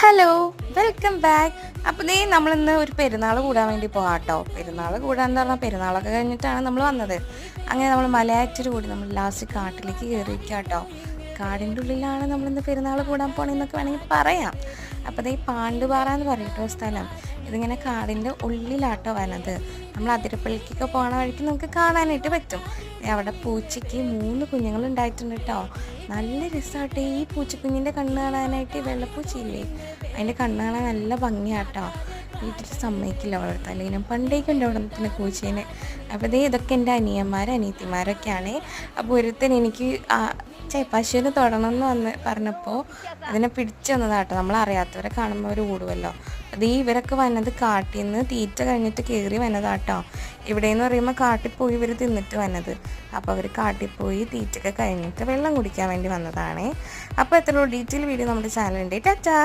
Hello, welcome back. അപ്പോൾ നമ്മളിന്ന് ഒരു പെരുന്നാൾ കൂടാൻ വേണ്ടി പോകാം കേട്ടോ. പെരുന്നാൾ കൂടാന്ന് പറഞ്ഞാൽ പെരുന്നാളൊക്കെ കഴിഞ്ഞിട്ടാണ് നമ്മൾ വന്നത്. അങ്ങനെ നമ്മൾ മലയാറ്റൂർ കൂടി നമ്മൾ ലാസ്റ്റ് കാട്ടിലേക്ക് കയറിയിരിക്കുക കേട്ടോ. കാടിൻ്റെ ഉള്ളിലാണ് നമ്മളിന്ന് പെരുന്നാൾ കൂടാൻ പോകണമെന്നൊക്കെ വേണമെങ്കിൽ പറയാം. അപ്പോൾ പാണ്ടുപാറ എന്ന് പറയട്ടോ സ്ഥലം. ഇതിങ്ങനെ കാടിൻ്റെ ഉള്ളിലാട്ടോ വനത്. നമ്മൾ അതിരപ്പള്ളിക്കൊക്കെ പോകണ വഴിക്ക് നമുക്ക് കാണാനായിട്ട് പറ്റും. അവിടെ പൂച്ചയ്ക്ക് 3 കുഞ്ഞുങ്ങൾ ഉണ്ടായിട്ടുണ്ട് കേട്ടോ. നല്ല രസമാട്ടെ ഈ പൂച്ചക്കുഞ്ഞിൻ്റെ കണ്ണ് കാണാനായിട്ട്. വെള്ളപ്പൂച്ചയില്ലേ, അതിൻ്റെ കണ്ണ് കാണാൻ നല്ല ഭംഗിയാട്ടോ. വീട്ടിൽ സമ്മതിക്കില്ല വളർത്താൻ, അല്ലെങ്കിൽ പണ്ടേക്കുണ്ട് അവിടെ തന്നെ പൂച്ചേനെ. അപ്പോൾ ഇതൊക്കെ എൻ്റെ അനിയത്തിമാരൊക്കെയാണ്. അപ്പോൾ ഒരുത്തൻ എനിക്ക് പശുവിനെ തൊടണമെന്ന് പറഞ്ഞപ്പോൾ അതിനെ പിടിച്ചു തന്നതാട്ടോ. നമ്മളറിയാത്തവരെ കാണുമ്പോൾ അവർ ഓടുമല്ലോ. ഇവരൊക്കെ വന്നത് കാട്ടിൽ നിന്ന് തീറ്റ കഴിഞ്ഞിട്ട് കയറി വന്നതാട്ടോ. ഇവിടെയെന്ന് പറയുമ്പോൾ കാട്ടിൽ പോയി ഇവർ തിന്നിട്ട് വന്നത്. അപ്പോൾ അവർ കാട്ടിൽ പോയി തീറ്റയൊക്കെ കഴിഞ്ഞിട്ട് വെള്ളം കുടിക്കാൻ വേണ്ടി വന്നതാണ്. അപ്പോൾ എത്രയോ ഡീറ്റെയിൽ വീഡിയോ നമ്മുടെ ചാനലുണ്ട്. ടാറ്റാ.